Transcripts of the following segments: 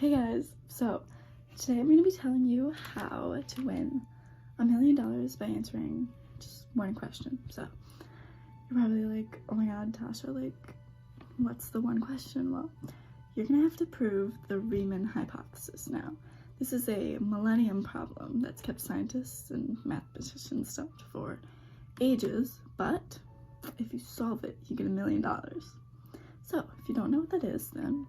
Hey guys, so today I'm going to be telling you how to win $1 million by answering just one question. So you're probably like, oh my god, Tasha, like, what's the one question? Well, you're going to have to prove the Riemann hypothesis. Now, this is a millennium problem that's kept scientists and mathematicians stumped for ages, but if you solve it, you get $1 million. So if you don't know what that is, then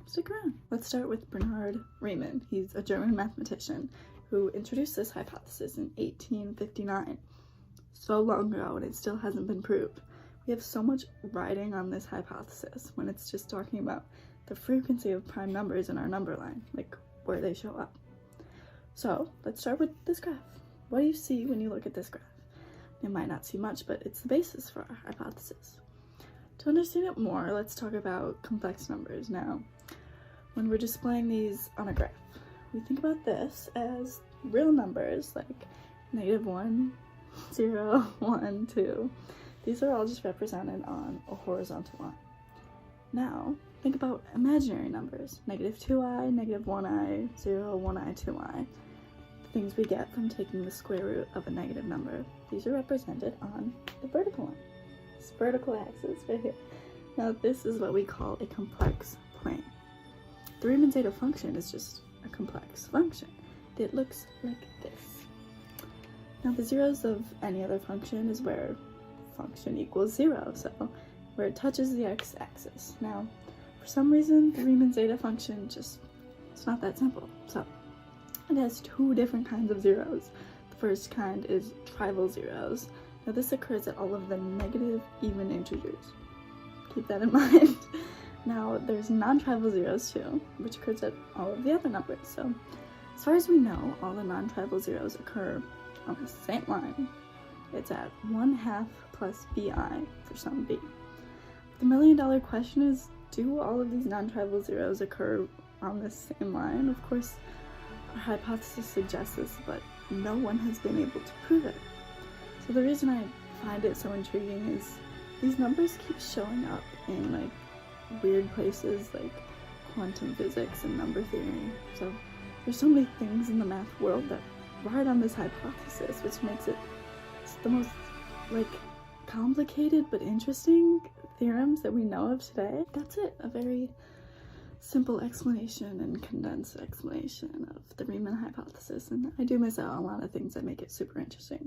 stick around. Let's start with Bernhard Riemann. He's a German mathematician who introduced this hypothesis in 1859. So long ago, and it still hasn't been proved. We have so much riding on this hypothesis when it's just talking about the frequency of prime numbers in our number line, like where they show up. So let's start with this graph. What do you see when you look at this graph? You might not see much, but it's the basis for our hypothesis. To understand it more, let's talk about complex numbers now. When we're displaying these on a graph, we think about this as real numbers like -1, 0, 1, 2. These are all just represented on a horizontal line. Now, think about imaginary numbers, -2i, -1i, 0, 1i, 2i. The things we get from taking the square root of a negative number. These are represented on the vertical line. This vertical axis right here. Now, this is what we call a complex plane. The Riemann zeta function is just a complex function. It looks like this. Now the zeros of any other function is where function equals 0, so where it touches the x-axis. Now, for some reason, the Riemann zeta function it's not that simple. So it has two different kinds of zeros. The first kind is trivial zeros. Now this occurs at all of the negative even integers. Keep that in mind. Now, there's non-trivial zeros too, which occurs at all of the other numbers. So, as far as we know, all the non-trivial zeros occur on the same line. It's at 1/2 plus bi for some b. The $1 million question is, do all of these non-trivial zeros occur on the same line? Of course, our hypothesis suggests this, but no one has been able to prove it. So the reason I find it so intriguing is these numbers keep showing up in like weird places like quantum physics and number theory. So there's so many things in the math world that ride on this hypothesis, which makes it the most like complicated but interesting theorems that we know of today. That's it, a very simple explanation and condensed explanation of the Riemann hypothesis, and I do miss out on a lot of things that make it super interesting.